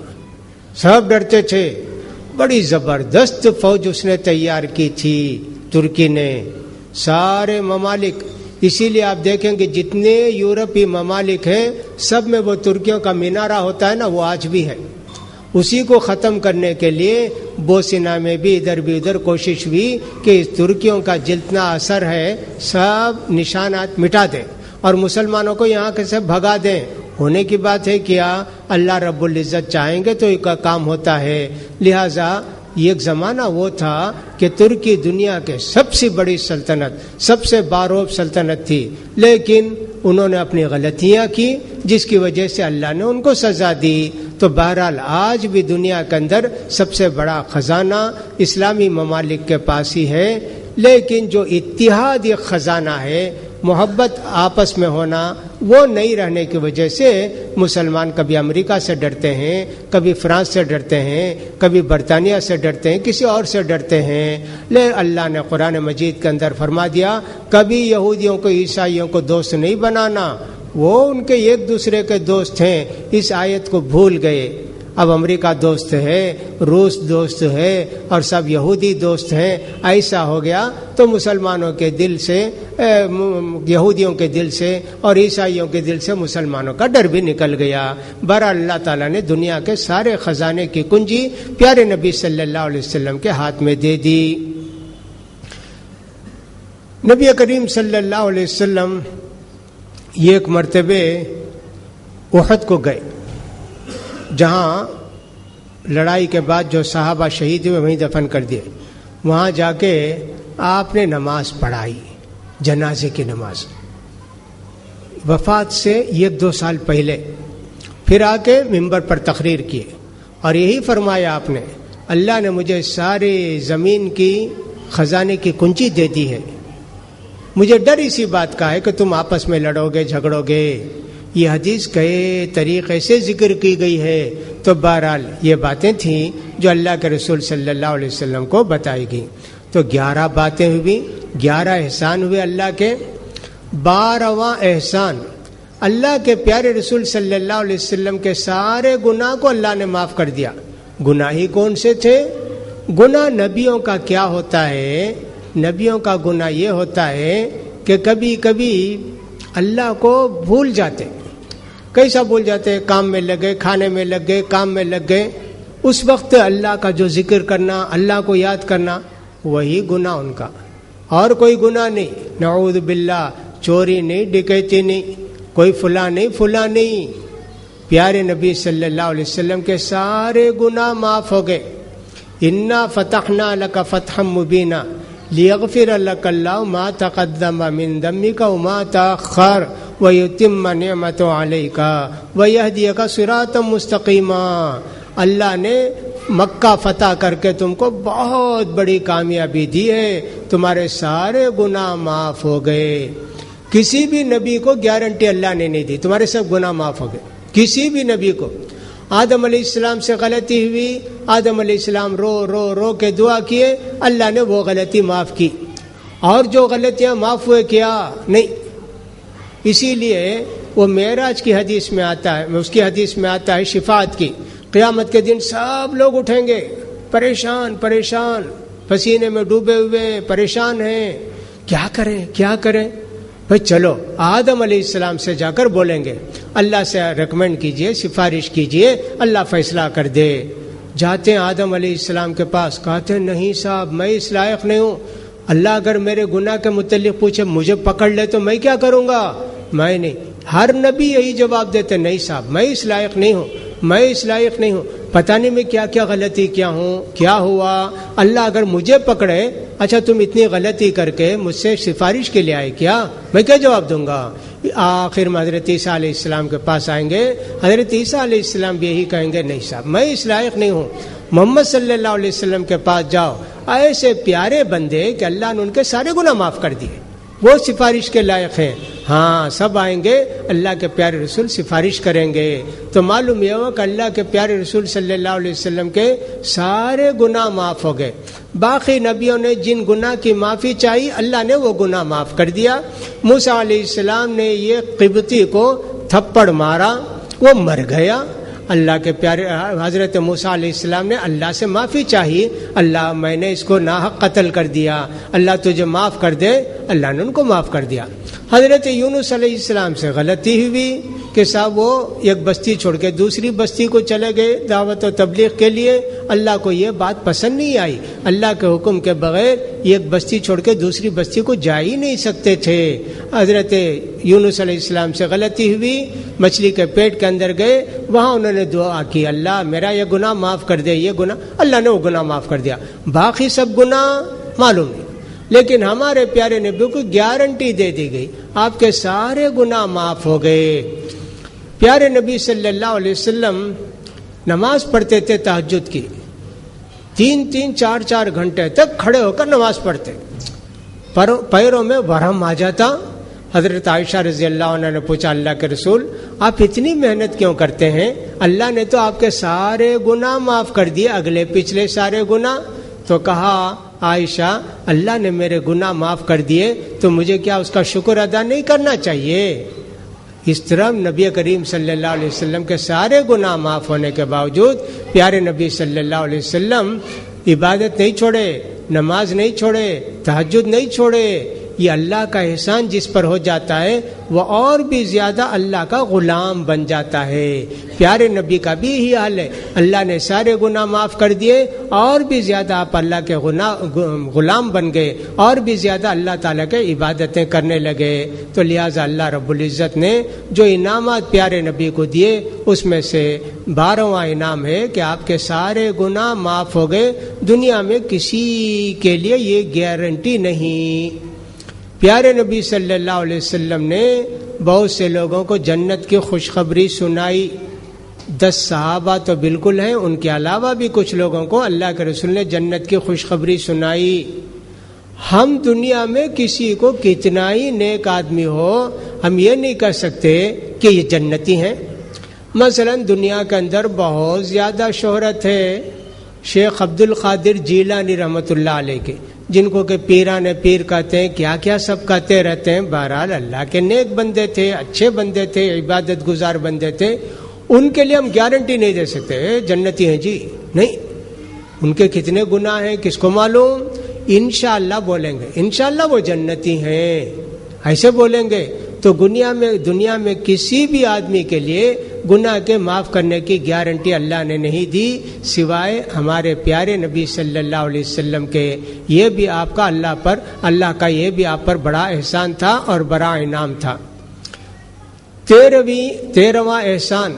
سب ڈرتے تھے۔ بڑی زبردست فوج اس نے تیار کی تھی ترکی نے، سارے ممالک، اسی لیے آپ دیکھیں کہ جتنے یورپی ممالک ہیں سب میں وہ ترکیوں کا مینارہ ہوتا ہے نا، وہ آج بھی ہے۔ اسی کو ختم کرنے کے لیے بوسنا میں بھی ادھر بھی ادھر کوشش ہوئی کہ اس ترکیوں کا جتنا اثر ہے سب نشانات مٹا دیں اور مسلمانوں کو یہاں سے بھگا دیں۔ ہونے کی بات ہے کیا اللہ رب العزت چاہیں گے تو ایک کام ہوتا ہے۔ لہذا ایک زمانہ وہ تھا کہ ترکی دنیا کے سب سے بڑی سلطنت، سب سے باروب سلطنت تھی، لیکن انہوں نے اپنی غلطیاں کی جس کی وجہ سے اللہ نے ان کو سزا دی۔ تو بہرحال آج بھی دنیا کے اندر سب سے بڑا خزانہ اسلامی ممالک کے پاس ہی ہے، لیکن جو اتحاد ایک خزانہ ہے، محبت آپس میں ہونا، وہ نہیں رہنے کی وجہ سے مسلمان کبھی امریکہ سے ڈرتے ہیں، کبھی فرانس سے ڈرتے ہیں، کبھی برطانیہ سے ڈرتے ہیں، کسی اور سے ڈرتے ہیں۔ لیکن اللہ نے قرآن مجید کے اندر فرما دیا کبھی یہودیوں کو عیسائیوں کو دوست نہیں بنانا، وہ ان کے ایک دوسرے کے دوست ہیں، اس آیت کو بھول گئے۔ اب امریکہ دوست ہے، روس دوست ہے اور سب یہودی دوست ہیں، ایسا ہو گیا تو مسلمانوں کے دل سے، یہودیوں کے دل سے اور عیسائیوں کے دل سے مسلمانوں کا ڈر بھی نکل گیا۔ بہرحال اللہ تعالیٰ نے دنیا کے سارے خزانے کی کنجی پیارے نبی صلی اللہ علیہ وسلم کے ہاتھ میں دے دی۔ نبی کریم صلی اللہ علیہ وسلم ایک مرتبہ احد کو گئے، جہاں لڑائی کے بعد جو صحابہ شہید ہوئے وہیں دفن کر دیے۔ وہاں جا کے آپ نے نماز پڑھائی، جنازے کی نماز، وفات سے 1-2 سال پہلے، پھر آ کے ممبر پر تقریر کیے اور یہی فرمایا آپ نے اللہ نے مجھے ساری زمین کی خزانے کی کنجی دے دی ہے، مجھے ڈر اسی بات کا ہے کہ تم آپس میں لڑو گے جھگڑو گے۔ یہ حدیث کئی طریقے سے ذکر کی گئی ہے، تو بہرحال یہ باتیں تھیں جو اللہ کے رسول صلی اللہ علیہ وسلم کو بتائی گئیں۔ تو 11 باتیں ہوئی، 11 احسان ہوئے اللہ کے۔ 12واں احسان، اللہ کے پیارے رسول صلی اللہ علیہ وسلم کے سارے گناہ کو اللہ نے معاف کر دیا۔ گناہ ہی کون سے تھے؟ گناہ نبیوں کا کیا ہوتا ہے؟ نبیوں کا گناہ یہ ہوتا ہے کہ کبھی کبھی اللہ کو بھول جاتے۔ کیسا بھول جاتے؟ کام میں لگے، کھانے میں لگ گئے، کام میں لگ گئے، اس وقت اللہ کا جو ذکر کرنا، اللہ کو یاد کرنا، وہی گناہ ان کا، اور کوئی گناہ نہیں۔ نعوذ باللہ، چوری نہیں, ڈکیتی نہیں, کوئی فلاں نہیں فلاں نہیں. پیارے نبی صلی اللہ علیہ وسلم کے سارے گناہ معاف ہو گئے. انا فتحنا لک فتحا مبینا لیغفر لک اللہ ما تقدم من ذنبک وما تأخر ویتم نعمتہ علیک ویہدیک صراطا مستقیما. اللہ نے مکہ فتح کر کے تم کو بہت بڑی کامیابی دی ہے, تمہارے سارے گناہ معاف ہو گئے. کسی بھی نبی کو گارنٹی اللہ نے نہیں دی تمہارے سب گناہ معاف ہو گئے, کسی بھی نبی کو. آدم علیہ السلام سے غلطی ہوئی, آدم علیہ السلام رو رو رو کے دعا کیے, اللہ نے وہ غلطی معاف کی. اور جو غلطیاں معاف ہوئے کیا نہیں. اسی لیے وہ معراج کی حدیث میں آتا ہے, اس کی حدیث میں آتا ہے شفاعت کی, قیامت کے دن سب لوگ اٹھیں گے پریشان پریشان, پسینے میں ڈوبے ہوئے, پریشان ہیں, کیا کریں کیا کریں. بھائی چلو آدم علیہ السلام سے جا کر بولیں گے, اللہ سے ریکمینڈ کیجئے, سفارش کیجئے, اللہ فیصلہ کر دے. جاتے ہیں آدم علیہ السلام کے پاس, کہتے ہیں نہیں صاحب میں اس لائق نہیں ہوں. اللہ اگر میرے گناہ کے متعلق پوچھے, مجھے پکڑ لے تو میں کیا کروں گا, میں نہیں. ہر نبی یہی جواب دیتے, نہیں صاحب میں اس لائق نہیں ہوں, میں اس لائق نہیں ہوں, پتہ نہیں میں کیا کیا غلطی کیا ہوں, کیا ہوا. اللہ اگر مجھے پکڑے, اچھا تم اتنی غلطی کر کے مجھ سے سفارش کے لیے آئے کیا, میں کیا جواب دوں گا. آخر میں حضرت عیسیٰ علیہ السلام کے پاس آئیں گے, حضرت عیسیٰ علیہ السلام بھی یہی کہیں گے, نہیں صاحب میں اس لائق نہیں ہوں. محمد صلی اللہ علیہ وسلم کے پاس جاؤ, ایسے پیارے بندے کہ اللہ نے ان کے سارے گناہ معاف کر دیے, وہ سفارش کے لائق ہیں. ہاں سب آئیں گے, اللہ کے پیارے رسول سفارش کریں گے. تو معلوم یہ ہوا کہ اللہ کے پیارے رسول صلی اللہ علیہ وسلم کے سارے گناہ معاف ہو گئے. باقی نبیوں نے جن گناہ کی معافی چاہی, اللہ نے وہ گناہ معاف کر دیا. موسیٰ علیہ السلام نے یہ قبطی کو تھپڑ مارا, وہ مر گیا. اللہ کے پیارے حضرت موسیٰ علیہ السلام نے اللہ سے معافی چاہی, اللہ میں نے اس کو ناحق قتل کر دیا, اللہ تجھے معاف کر دے. اللہ نے ان کو معاف کر دیا. حضرت یونس علیہ السلام سے غلطی ہوئی کہ صاحب وہ ایک بستی چھوڑ کے دوسری بستی کو چلے گئے دعوت و تبلیغ کے لیے. اللہ کو یہ بات پسند نہیں آئی, اللہ کے حکم کے بغیر ایک بستی چھوڑ کے دوسری بستی کو جا ہی نہیں سکتے تھے. حضرت یونس علیہ السلام سے غلطی ہوئی, مچھلی کے پیٹ کے اندر گئے, وہاں انہوں نے دعا کی, اللہ میرا یہ گناہ معاف کر دے, یہ گناہ. اللہ نے وہ گناہ معاف کر دیا. باقی سب گناہ معلوم نہیں, لیکن ہمارے پیارے نبی کو گارنٹی دے دی گئی, آپ کے سارے گناہ معاف ہو گئے. پیارے نبی صلی اللہ علیہ وسلم نماز پڑھتے تھے تہجد کی, 3-4 گھنٹے تک کھڑے ہو کر نماز پڑھتے, پیروں میں ورم آ جاتا. حضرت عائشہ رضی اللہ عنہ نے پوچھا, اللہ کے رسول آپ اتنی محنت کیوں کرتے ہیں, اللہ نے تو آپ کے سارے گناہ معاف کر دیے, اگلے پچھلے سارے گناہ. تو کہا عائشہ اللہ نے میرے گناہ معاف کر دیے تو مجھے کیا اس کا شکر ادا نہیں کرنا چاہیے. اس طرح نبی کریم صلی اللہ علیہ وسلم کے سارے گناہ معاف ہونے کے باوجود پیارے نبی صلی اللہ علیہ وسلم عبادت نہیں چھوڑے, نماز نہیں چھوڑے, تہجد نہیں چھوڑے. یہ اللہ کا احسان جس پر ہو جاتا ہے وہ اور بھی زیادہ اللہ کا غلام بن جاتا ہے. پیارے نبی کا بھی یہی حال ہے, اللہ نے سارے گناہ معاف کر دیے, اور بھی زیادہ آپ اللہ کے غلام بن گئے, اور بھی زیادہ اللہ تعالیٰ کے عبادتیں کرنے لگے. تو لہٰذا اللہ رب العزت نے جو انعامات پیارے نبی کو دیے اس میں سے 12واں انعام ہے کہ آپ کے سارے گناہ معاف ہو گئے. دنیا میں کسی کے لیے یہ گارنٹی نہیں. پیارے نبی صلی اللہ علیہ وسلم نے بہت سے لوگوں کو جنت کی خوشخبری سنائی. 10 صحابہ تو بالکل ہیں, ان کے علاوہ بھی کچھ لوگوں کو اللہ کے رسول نے جنت کی خوشخبری سنائی. ہم دنیا میں کسی کو کتنا ہی نیک آدمی ہو, ہم یہ نہیں کہہ سکتے کہ یہ جنتی ہیں. مثلا دنیا کے اندر بہت زیادہ شہرت ہے شیخ عبد القادر جیلانی رحمۃ اللہ علیہ کے, جن کو کہ پیران پیر کہتے ہیں, کیا کیا سب کہتے رہتے ہیں. بہرحال اللہ کے نیک بندے تھے, اچھے بندے تھے, عبادت گزار بندے تھے. ان کے لیے ہم گارنٹی نہیں دے سکتے جنتی ہیں جی, نہیں. ان کے کتنے گناہ ہیں کس کو معلوم. انشاءاللہ بولیں گے, انشاءاللہ وہ جنتی ہیں, ایسے بولیں گے. تو دنیا میں کسی بھی آدمی کے لیے گناہ کے معاف کرنے کی گارنٹی اللہ نے نہیں دی سوائے ہمارے پیارے نبی صلی اللہ علیہ وسلم کے. یہ بھی آپ کا اللہ کا یہ بھی آپ پر بڑا احسان تھا اور بڑا انعام تھا. 13واں احسان،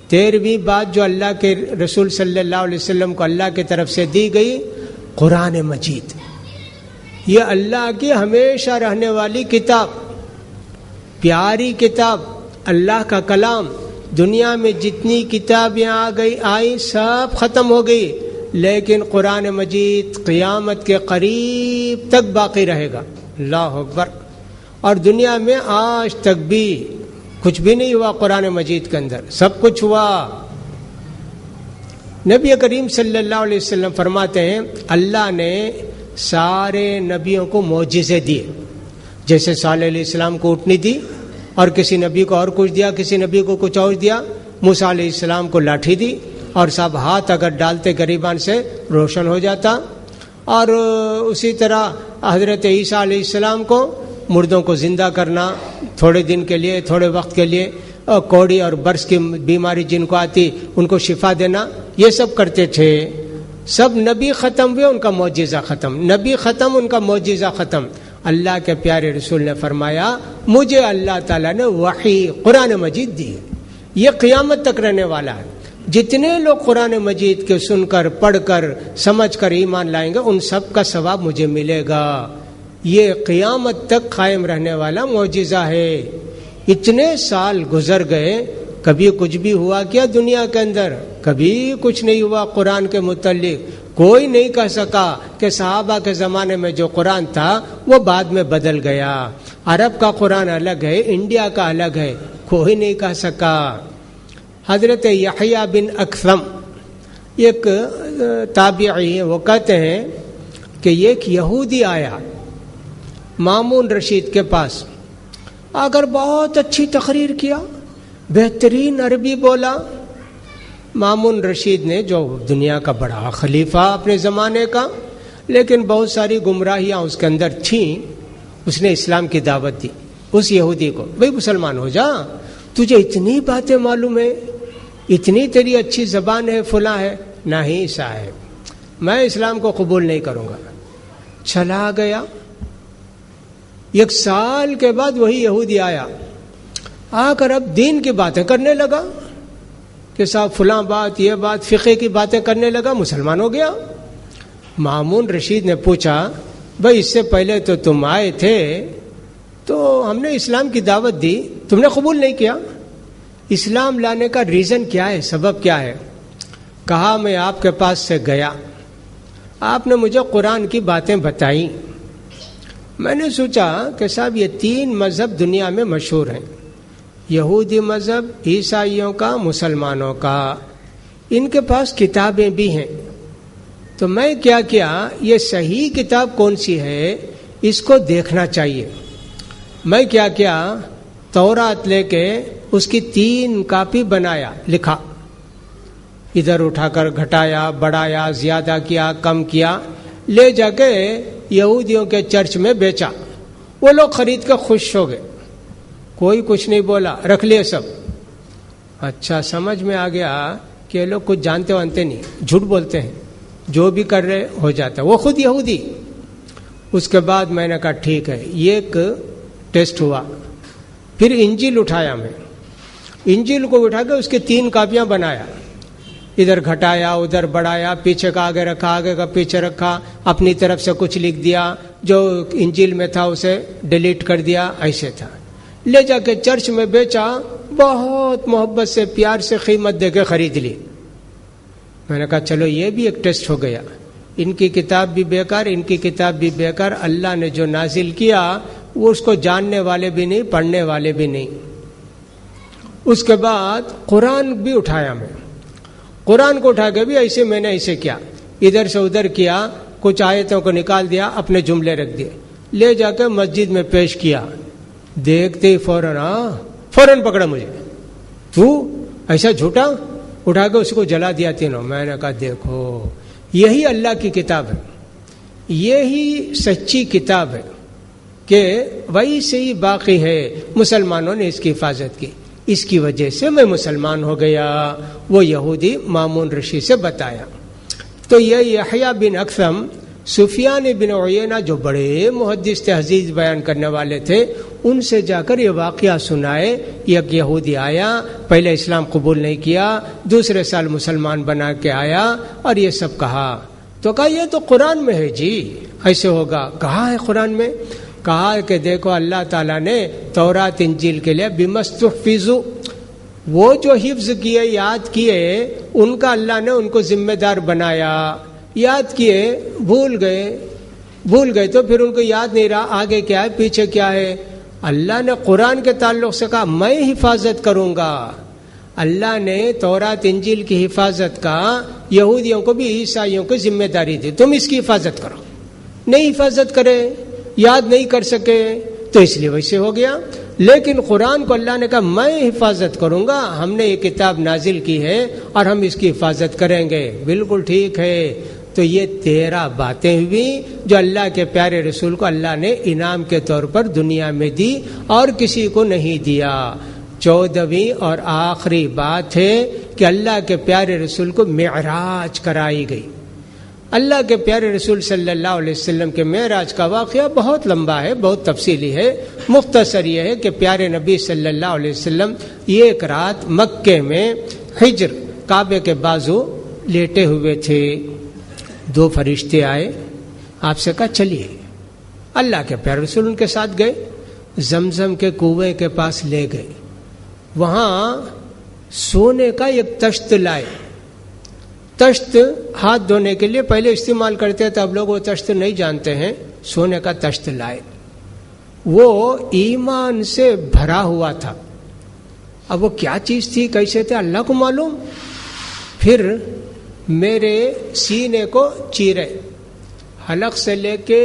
13ویں بات جو اللہ کے رسول صلی اللہ علیہ وسلم کو اللہ کی طرف سے دی گئی، قرآن مجید. یہ اللہ کی ہمیشہ رہنے والی کتاب، پیاری کتاب، اللہ کا کلام. دنیا میں جتنی کتابیں آئی سب ختم ہو گئی، لیکن قرآن مجید قیامت کے قریب تک باقی رہے گا. اللہ اکبر. اور دنیا میں آج تک بھی کچھ بھی نہیں ہوا قرآن مجید کے اندر، سب کچھ ہوا. نبی کریم صلی اللہ علیہ وسلم فرماتے ہیں اللہ نے سارے نبیوں کو معجزے دیے. جیسے صالح علیہ السلام کو اونٹنی دی، اور کسی نبی کو اور کچھ دیا، کسی نبی کو کچھ اور دیا. موسیٰ علیہ السلام کو لاٹھی دی، اور سب ہاتھ اگر ڈالتے گریبان سے روشن ہو جاتا. اور اسی طرح حضرت عیسیٰ علیہ السلام کو مردوں کو زندہ کرنا، تھوڑے دن کے لیے، تھوڑے وقت کے لیے، اور کوڑی اور برس کی بیماری جن کو آتی ان کو شفا دینا، یہ سب کرتے تھے. سب نبی ختم ہوئے، ان کا معجزہ ختم. نبی ختم، ان کا معجزہ ختم. اللہ کے پیارے رسول نے فرمایا مجھے اللہ تعالیٰ نے وحی قرآن مجید دی ہے، یہ قیامت تک رہنے والا ہے. جتنے لوگ قرآن مجید کے سن کر، پڑھ کر، سمجھ کر ایمان لائیں گے، ان سب کا ثواب مجھے ملے گا. یہ قیامت تک قائم رہنے والا معجزہ ہے. اتنے سال گزر گئے، کبھی کچھ بھی ہوا کیا دنیا کے اندر؟ کبھی کچھ نہیں ہوا قرآن کے متعلق. کوئی نہیں کہہ سکا کہ صحابہ کے زمانے میں جو قرآن تھا وہ بعد میں بدل گیا. عرب کا قرآن الگ ہے، انڈیا کا الگ ہے، کوئی نہیں کہہ سکا. حضرت یحییٰ بن اکثم ایک تابعی ہے، وہ کہتے ہیں کہ ایک یہودی آیا مامون رشید کے پاس، اگر بہت اچھی تقریر کیا، بہترین عربی بولا. مامون رشید نے، جو دنیا کا بڑا خلیفہ اپنے زمانے کا، لیکن بہت ساری گمراہیاں اس کے اندر تھیں، اس نے اسلام کی دعوت دی اس یہودی کو. بھئی مسلمان ہو جا، تجھے اتنی باتیں معلوم ہے، اتنی تیری اچھی زبان ہے، فلاں ہے. نہیں صاحب، میں اسلام کو قبول نہیں کروں گا. چلا گیا. 1 سال کے بعد وہی یہودی آیا، آ کر اب دین کی باتیں کرنے لگا کہ صاحب فلاں بات، یہ بات، فقہ کی باتیں کرنے لگا. مسلمان ہو گیا. مامون رشید نے پوچھا بھائی اس سے پہلے تو تم آئے تھے تو ہم نے اسلام کی دعوت دی، تم نے قبول نہیں کیا. اسلام لانے کا ریزن کیا ہے، سبب کیا ہے؟ کہا میں آپ کے پاس سے گیا، آپ نے مجھے قرآن کی باتیں بتائیں. میں نے سوچا کہ صاحب یہ 3 مذہب دنیا میں مشہور ہیں، یہودی مذہب، عیسائیوں کا، مسلمانوں کا. ان کے پاس کتابیں بھی ہیں. تو میں کیا یہ صحیح کتاب کون سی ہے اس کو دیکھنا چاہیے. میں کیا تورات لے کے اس کی 3 کاپی بنایا، لکھا، ادھر اٹھا کر گھٹایا، بڑھایا، زیادہ کیا، کم کیا، لے جا کے یہودیوں کے چرچ میں بیچا. وہ لوگ خرید کے خوش ہو گئے، کوئی کچھ نہیں بولا، رکھ لیے سب. اچھا سمجھ میں آ گیا کہ یہ لوگ کچھ جانتے وانتے نہیں، جھوٹ بولتے ہیں، جو بھی کر رہے ہو جاتا. وہ خود یہودی. اس کے بعد میں نے کہا ٹھیک ہے، یہ ایک ٹیسٹ ہوا. پھر انجیل اٹھایا، میں انجیل کو اٹھا کے اس کی 3 کاپیاں بنایا، ادھر گھٹایا، ادھر بڑھایا، پیچھے کا آگے رکھا، آگے کا پیچھے رکھا، اپنی طرف سے کچھ لکھ دیا، جو انجیل میں تھا اسے ڈیلیٹ کر دیا. ایسے تھا. لے جا کے چرچ میں بیچا، بہت محبت سے، پیار سے قیمت دے کے خرید لی. میں نے کہا چلو یہ بھی ایک ٹیسٹ ہو گیا. ان کی کتاب بھی بیکار، ان کی کتاب بھی بیکار. اللہ نے جو نازل کیا وہ اس کو جاننے والے بھی نہیں، پڑھنے والے بھی نہیں. اس کے بعد قرآن بھی اٹھایا. میں قرآن کو اٹھا کے بھی ایسے میں نے ایسے کیا، ادھر سے ادھر کیا، کچھ آیتوں کو نکال دیا، اپنے جملے رکھ دیے، لے جا کے مسجد میں پیش کیا. دیکھتے ہی فوراً پکڑا مجھے، تو ایسا جھوٹا، اٹھا کے اس کو جلا دیا 3. میں نے کہا دیکھو یہی اللہ کی کتاب ہے، یہی سچی کتاب ہے کہ وہی سے ہی باقی ہے. مسلمانوں نے اس کی حفاظت کی. اس کی وجہ سے میں مسلمان ہو گیا. وہ یہودی مامون رشی سے بتایا. تو یہ یحییٰ بن اکثم سفیان بن عیینہ جو بڑے محدث تھے، حدیث بیان کرنے والے تھے، ان سے جا کر یہ واقعہ سنائے. ایک یہودی آیا، پہلے اسلام قبول نہیں کیا، دوسرے سال مسلمان بنا کے آیا اور یہ سب کہا. تو کہا یہ تو قرآن میں ہے جی، ایسے ہوگا. کہا ہے قرآن میں؟ کہا کہ دیکھو اللہ تعالیٰ نے تورات انجیل کے لیے بِمَسْتُحْفِظُوا، وہ جو حفظ کیے یاد کیے ان کا اللہ نے ان کو ذمہ دار بنایا. یاد کیے بھول گئے تو پھر ان کو یاد نہیں رہا آگے کیا ہے پیچھے کیا ہے. اللہ نے قرآن کے تعلق سے کہا میں حفاظت کروں گا. اللہ نے تورات انجیل کی حفاظت کا یہودیوں کو بھی عیسائیوں کو ذمہ داری دی، تم اس کی حفاظت کرو. نہیں حفاظت کرے، یاد نہیں کر سکے تو اس لیے ویسے ہو گیا. لیکن قرآن کو اللہ نے کہا میں حفاظت کروں گا، ہم نے یہ کتاب نازل کی ہے اور ہم اس کی حفاظت کریں گے. بالکل ٹھیک ہے. تو یہ 13 باتیں ہوئی جو اللہ کے پیارے رسول کو اللہ نے انعام کے طور پر دنیا میں دی اور کسی کو نہیں دیا. 14ویں اور آخری بات ہے کہ اللہ کے پیارے رسول کو معراج کرائی گئی. اللہ کے پیارے رسول صلی اللہ علیہ وسلم کے معراج کا واقعہ بہت لمبا ہے، بہت تفصیلی ہے. مختصر یہ ہے کہ پیارے نبی صلی اللہ علیہ وسلم ایک رات مکے میں حجر کعبے کے بازو لیٹے ہوئے تھے. 2 فرشتے آئے، آپ سے کہا چلیے. اللہ کے پیارے رسول ان کے ساتھ گئے، زمزم کے کنویں کے پاس لے گئے. وہاں سونے کا ایک تشت لائے. تشت ہاتھ دھونے کے لیے پہلے استعمال کرتے تھے، اب لوگ وہ تشت نہیں جانتے ہیں. سونے کا تشت لائے، وہ ایمان سے بھرا ہوا تھا. اب وہ کیا چیز تھی، کیسے تھے، اللہ کو معلوم. پھر میرے سینے کو چیرے، حلق سے لے کے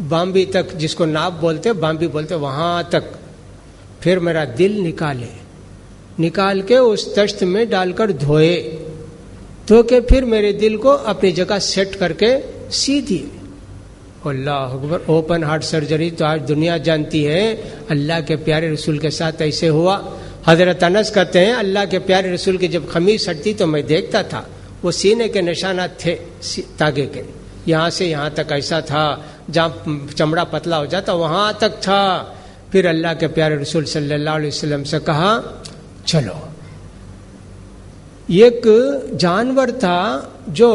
بامبی تک، جس کو ناپ بولتے بامبی بولتے، وہاں تک. پھر میرا دل نکال کے اس تشت میں ڈال کر دھوئے، دھو کے پھر میرے دل کو اپنی جگہ سیٹ کر کے سی دیے. اللہ اکبر. اوپن ہارٹ سرجری تو آج دنیا جانتی ہے، اللہ کے پیارے رسول کے ساتھ ایسے ہوا. حضرت انس کہتے ہیں اللہ کے پیارے رسول کی جب خمیس ہٹتی تو میں دیکھتا تھا وہ سینے کے نشانات تھے تاگے کے، یہاں سے یہاں تک ایسا تھا، جہاں چمڑا پتلا ہو جاتا وہاں تک تھا. پھر اللہ کے پیارے رسول صلی اللہ علیہ وسلم سے کہا چلو. ایک جانور تھا جو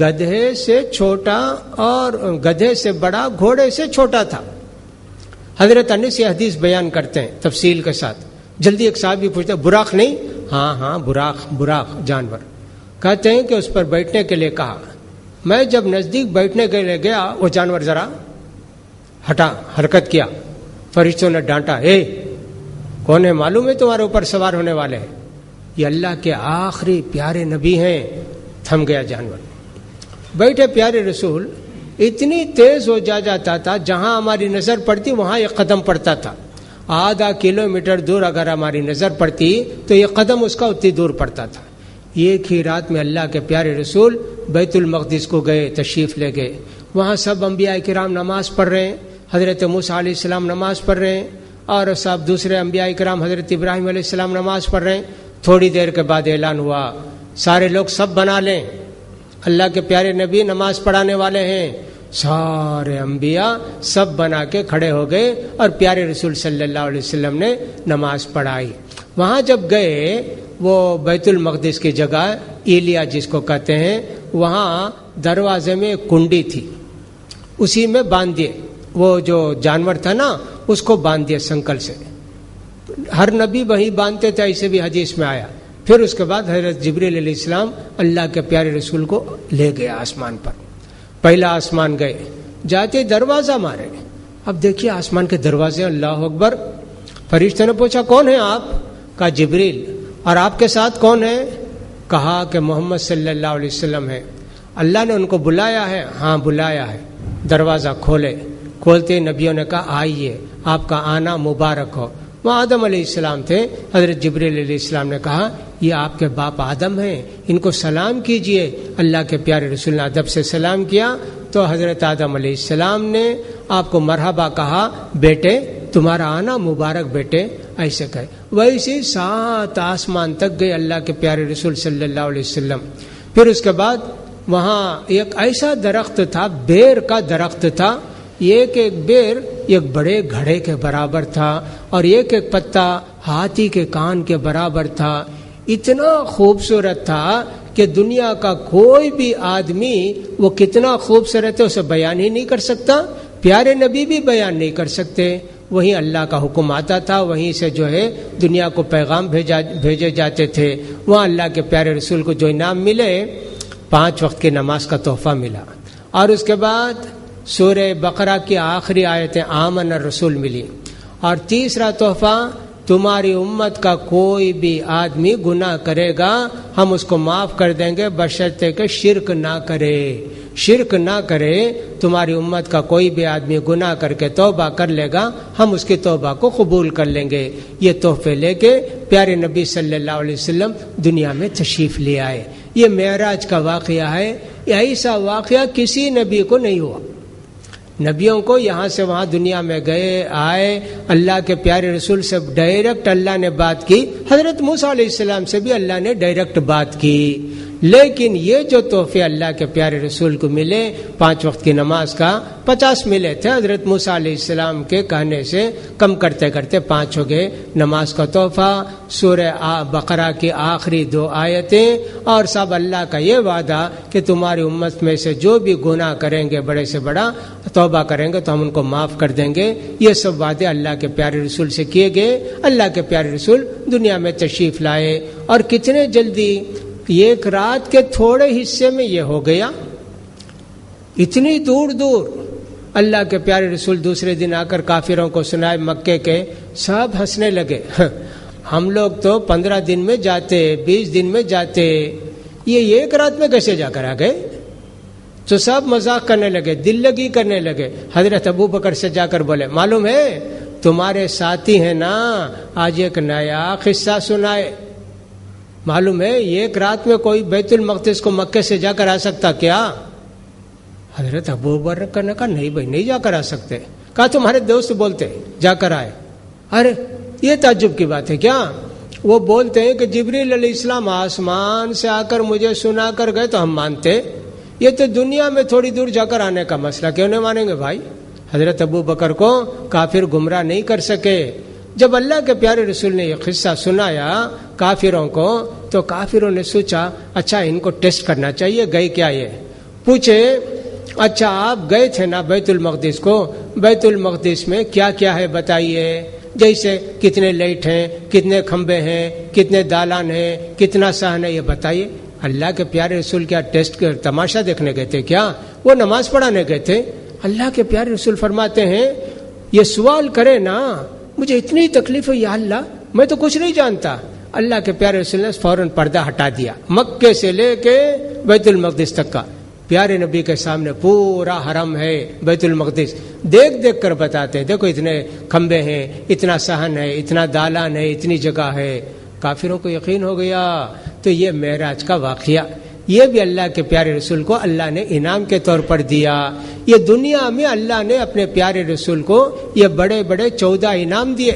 گدھے سے چھوٹا اور گدھے سے بڑا، گھوڑے سے چھوٹا تھا. حضرت انس یہ حدیث بیان کرتے ہیں تفصیل کے ساتھ. جلدی ایک صحابی پوچھتے براق نہیں؟ ہاں براق جانور. کہتے ہیں کہ اس پر بیٹھنے کے لیے کہا. میں جب نزدیک بیٹھنے کے لیے گیا وہ جانور ذرا ہٹا، حرکت کیا. فرشتوں نے ڈانٹا، کون ہے معلوم ہے تمہارے اوپر سوار ہونے والے ہیں؟ یہ اللہ کے آخری پیارے نبی ہیں. تھم گیا جانور. بیٹھے پیارے رسول اتنی تیز ہو جاتا تھا، جہاں ہماری نظر پڑتی وہاں ایک قدم پڑتا تھا. آدھا کلومیٹر دور اگر ہماری نظر پڑتی تو یہ قدم اس کا اتنی دور پڑتا تھا. ایک ہی رات میں اللہ کے پیارے رسول بیت المقدس کو گئے، تشریف لے گئے. وہاں سب انبیاء کرام نماز پڑھ رہے ہیں. حضرت موسیٰ علیہ السلام نماز پڑھ رہے ہیں اور سب دوسرے انبیاء کرام، حضرت ابراہیم علیہ السلام نماز پڑھ رہے ہیں. تھوڑی دیر کے بعد اعلان ہوا سارے لوگ سب بنا لیں، اللہ کے پیارے نبی نماز پڑھانے والے ہیں. سارے انبیاء سب بنا کے کھڑے ہو گئے اور پیارے رسول صلی اللہ علیہ وسلم نے نماز پڑھائی. وہاں جب گئے وہ بیت المقدس کی جگہ ایلیا جس کو کہتے ہیں، وہاں دروازے میں ایک کنڈی تھی، اسی میں باندھ دیے. وہ جو جانور تھا نا اس کو باندھ دیے سنکل سے. ہر نبی وہیں باندھتے تھے، ایسے بھی حدیث میں آیا. پھر اس کے بعد حضرت جبریل علیہ السلام اللہ کے پیارے رسول کو لے گیا آسمان پر. پہلا آسمان گئے، جاتے دروازہ مارے. اب دیکھیے آسمان کے دروازے، اللہ اکبر. فرشتے نے پوچھا کون ہے آپ؟ کہا جبریل. اور آپ کے ساتھ کون ہے؟ کہا کہ محمد صلی اللہ علیہ وسلم ہے. اللہ نے ان کو بلایا ہے؟ ہاں بلایا ہے. دروازہ کھولتے نبیوں نے کہا آئیے، آپ کا آنا مبارک ہو. وہاں آدم علیہ السلام تھے. حضرت جبریل علیہ السلام نے کہا یہ آپ کے باپ آدم ہیں، ان کو سلام کیجئے. اللہ کے پیارے رسول نے ادب سے سلام کیا تو حضرت آدم علیہ السلام نے آپ کو مرحبا کہا، بیٹے تمہارا آنا مبارک بیٹے، ایسے کہے. ویسے 7 آسمان تک گئے اللہ کے پیارے رسول صلی اللہ علیہ وسلم. پھر اس کے بعد وہاں ایک ایسا درخت تھا، بیر کا درخت تھا، ایک ایک بیر ایک بڑے گھڑے کے برابر تھا اور ایک ایک پتا ہاتھی کے کان کے برابر تھا. اتنا خوبصورت تھا کہ دنیا کا کوئی بھی آدمی وہ کتنا خوبصورت ہے اسے بیان ہی نہیں کر سکتا، پیارے نبی بھی بیان نہیں کر سکتے. وہیں اللہ کا حکم آتا تھا، وہیں سے جو ہے دنیا کو پیغام بھیجے جاتے تھے. وہاں اللہ کے پیارے رسول کو جو انعام ملے 5 وقت کی نماز کا تحفہ ملا، اور اس کے بعد سورہ بقرہ کی آخری آیتیں آمن الرسول ملی. اور تیسرا تحفہ، تمہاری امت کا کوئی بھی آدمی گناہ کرے گا ہم اس کو معاف کر دیں گے بشرطے کہ شرک نہ کرے. شرک نہ کرے، تمہاری امت کا کوئی بھی آدمی گناہ کر کے توبہ کر لے گا ہم اس کی توبہ کو قبول کر لیں گے. یہ تحفے لے کے پیارے نبی صلی اللہ علیہ وسلم دنیا میں تشریف لے آئے. یہ معراج کا واقعہ ہے. ایسا واقعہ کسی نبی کو نہیں ہوا. نبیوں کو یہاں سے وہاں دنیا میں گئے آئے، اللہ کے پیارے رسول سے ڈائریکٹ اللہ نے بات کی. حضرت موسیٰ علیہ السلام سے بھی اللہ نے ڈائریکٹ بات کی. لیکن یہ جو تحفے اللہ کے پیارے رسول کو ملے 5 وقت کی نماز کا 50 ملے تھے. حضرت موسیٰ علیہ السلام کے کہنے سے کم کرتے کرتے 5 ہو گئے. نماز کا تحفہ، سورہ بقرہ کی آخری 2 آیتیں، اور سب اللہ کا یہ وعدہ کہ تمہاری امت میں سے جو بھی گناہ کریں گے بڑے سے بڑا توبہ کریں گے تو ہم ان کو معاف کر دیں گے. یہ سب وعدے اللہ کے پیارے رسول سے کیے گئے. اللہ کے پیارے رسول دنیا میں تشریف لائے، اور کتنے جلدی ایک رات کے تھوڑے حصے میں یہ ہو گیا. اتنی دور دور اللہ کے پیارے رسول دوسرے دن آ کر کافروں کو سنائے مکے کے، سب ہنسنے لگے. ہم لوگ تو 15 دن میں جاتے، 20 دن میں جاتے، یہ ایک رات میں کیسے جا کر آ گئے؟ تو سب مذاق کرنے لگے، دل لگی کرنے لگے. حضرت ابو بکر سے جا کر بولے معلوم ہے تمہارے ساتھی ہیں نا، آج ایک نیا قصہ سنائے. معلوم ہے ایک رات میں کوئی بیت المقدس کو مکے سے جا کر آ سکتا کیا؟ حضرت ابو بکر نے کہا نہیں بھائی نہیں جا کر آ سکتے. کہا تمہارے دوست بولتے جا کر آئے. ارے یہ تعجب کی بات ہے کیا؟ وہ بولتے ہیں کہ جبریل علیہ السلام آسمان سے آ کر مجھے سنا کر گئے تو ہم مانتے. یہ تو دنیا میں تھوڑی دور جا کر آنے کا مسئلہ، کیوں نہیں مانیں گے بھائی؟ حضرت ابو بکر کو کافر گمراہ نہیں کر سکے. جب اللہ کے پیارے رسول نے یہ قصہ سنایا کافروں کو تو کافروں نے سوچا اچھا ان کو ٹیسٹ کرنا چاہیے، گئے کیا؟ یہ پوچھے اچھا آپ گئے تھے نا بیت المقدس کو، بیت المقدس میں کیا کیا ہے بتائیے. جیسے کتنے لائٹ ہیں، کتنے کھمبے ہیں، کتنے دالان ہیں، کتنا صحن ہے، یہ بتائیے. اللہ کے پیارے رسول کیا ٹیسٹ تماشا دیکھنے گئے تھے کیا؟ وہ نماز پڑھانے گئے تھے. اللہ کے پیارے رسول فرماتے ہیں یہ سوال کرے نا مجھے اتنی تکلیف ہے یا اللہ میں تو کچھ نہیں جانتا. اللہ کے پیارے رسول نے فوراً پردہ ہٹا دیا، مکے سے لے کے بیت المقدس تک کا پیارے نبی کے سامنے پورا حرم ہے بیت المقدس. دیکھ دیکھ کر بتاتے ہیں دیکھو اتنے کھمبے ہیں، اتنا صحن ہے، اتنا دالان ہے، اتنی جگہ ہے. کافروں کو یقین ہو گیا. تو یہ معراج کا واقعہ یہ بھی اللہ کے پیارے رسول کو اللہ نے انعام کے طور پر دیا. یہ دنیا میں اللہ نے اپنے پیارے رسول کو یہ بڑے بڑے 14 انعام دیے.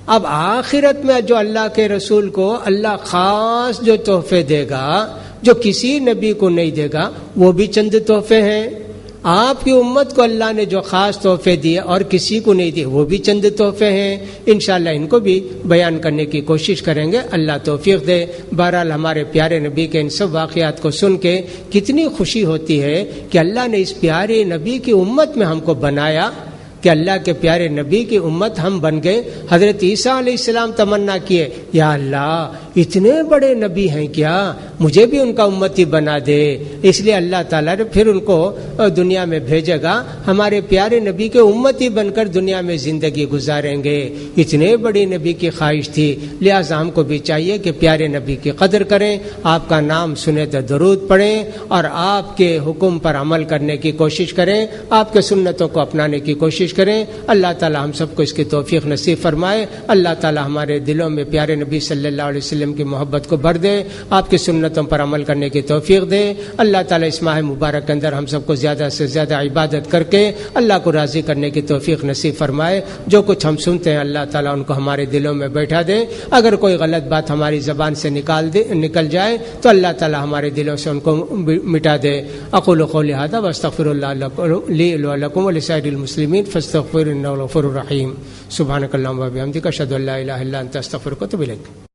اب آخرت میں جو اللہ کے رسول کو اللہ خاص جو تحفے دے گا جو کسی نبی کو نہیں دے گا وہ بھی چند تحفے ہیں. آپ کی امت کو اللہ نے جو خاص تحفے دیے اور کسی کو نہیں دیے وہ بھی چند تحفے ہیں. انشاءاللہ ان کو بھی بیان کرنے کی کوشش کریں گے، اللہ توفیق دے. بہرحال ہمارے پیارے نبی کے ان سب واقعات کو سن کے کتنی خوشی ہوتی ہے کہ اللہ نے اس پیارے نبی کی امت میں ہم کو بنایا، کہ اللہ کے پیارے نبی کی امت ہم بن گئے. حضرت عیسیٰ علیہ السلام تمنا کیے یا اللہ اتنے بڑے نبی ہیں کیا، مجھے بھی ان کا امتی بنا دے. اس لیے اللہ تعالیٰ نے پھر ان کو دنیا میں بھیجے گا، ہمارے پیارے نبی کے امتی بن کر دنیا میں زندگی گزاریں گے. اتنے بڑی نبی کی خواہش تھی، لہٰذا ہم کو بھی چاہیے کہ پیارے نبی کی قدر کریں، آپ کا نام سنے تو درود پڑھیں اور آپ کے حکم پر عمل کرنے کی کوشش کریں، آپ کے سنتوں کو اپنانے کی کوشش کوشش کریں. اللہ تعالی ہم سب کو اس کی توفیق نصیب فرمائے. اللہ تعالی ہمارے دلوں میں پیارے نبی صلی اللہ علیہ وسلم کی محبت کو بھر دے, آپ کی سنتوں پر عمل کرنے کی توفیق دے. اللہ تعالی اس ماہ مبارک کے اندر ہم سب کو زیادہ سے زیادہ عبادت کر کے اللہ کو راضی کرنے کی توفیق نصیب فرمائے. جو کچھ ہم سنتے ہیں اللہ تعالی ان کو ہمارے دلوں میں بیٹھا دے. اگر کوئی غلط بات ہماری زبان سے نکل جائے تو اللہ تعالی ہمارے دلوں سے ان کو مٹا دے. اقول قولی ھذا واستغفر اللہ لی ولکم ولسائر المسلمین فاستغفروہ انہ غفور رحیم. سبحانک اللہم وبحمدک اشہد ان لا الہ الا انت استغفرک واتوب الیک.